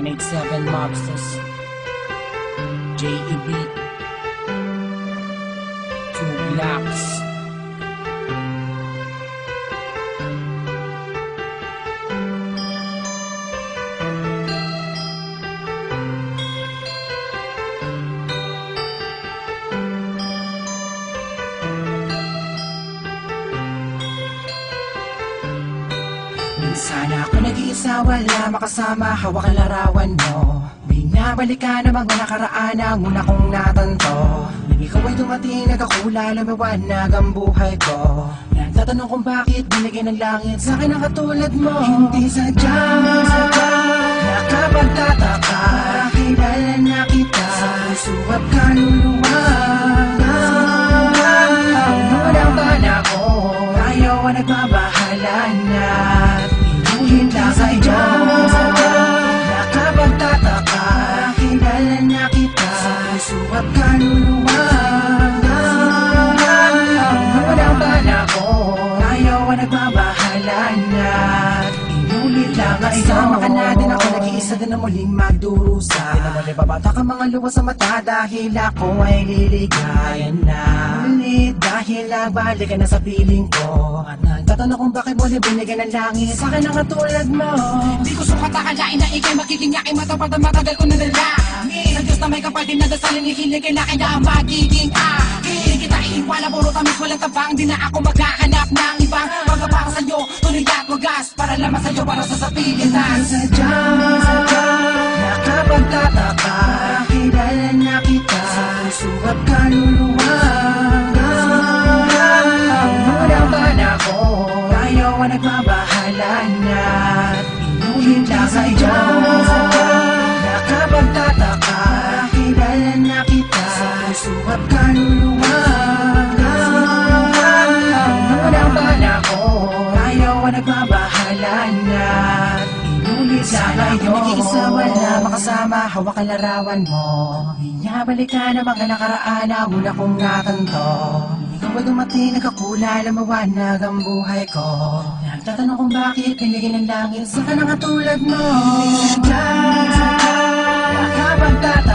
187 Mobsters, JEB, 2 Blocks. Minsan ako nag-iisa, wala makasama, hawak ang larawan mo. Binabalikan ang mga nakaraan ang una kong natanto. Nang ikaw ay dumating, nagkakula, lumiwanag ang buhay ko. Nagtatanong kung bakit binigyan ng langit sa akin ang katulad mo. Hindi sadya, nakapagtataka, kilala na kita sa puso at kaluluwa. Noon ang bala ko, tayo ang nagmabahala na. Hindi sadya, nakapagtataka, kilala na kita sa puso at kaluluwa. Noon ang bala ko, tayo ang nagmabahala na. Inulit lang ang isama ka natin, ako nag-iisa din na muling magdurusa. Di naman ibabata ka mga luwa sa mata dahil ako ay liligayan na. Ulit dahil nabalik ka na sa piling ko. At nagtatanong kung bakit mo binigyan ng langit sa akin ang katulad mo. Di ko sukat akalain na ikay magiging aking matapad na matagal ko nanalangin. Sa Diyos na may kapal din na dasalin ihilig kay na kaya magiging akin. Di kita iiwala, puro tamis walang tabang. Di na ako maghahanap ng ibang magkapaka sa'yo, tuloy at wagas para lamang sa'yo, para sa sapilitan. Sadya, nakapagtataka, kilala na kita sa puso at kaluluwa. Noon ang bala ko, tayo ang nagmabahala na. Inulit lang sa iyo, nakapagtataka, kilala na kita sa puso at kaluluwa. Noon ang bala ko, tayo ang nagmabahala na. Sana iyo, nag-iisa, wala makasama, hawak ang larawan mo. Binabalikan ang mga nakaraan na una kong natanto. Ikaw ay dumating, nagkakula, lumawanag ang buhay ko. Nagtatanong kung bakit binigyan ng langit sa kanang katulad mo. Sadya, nakapagtataka,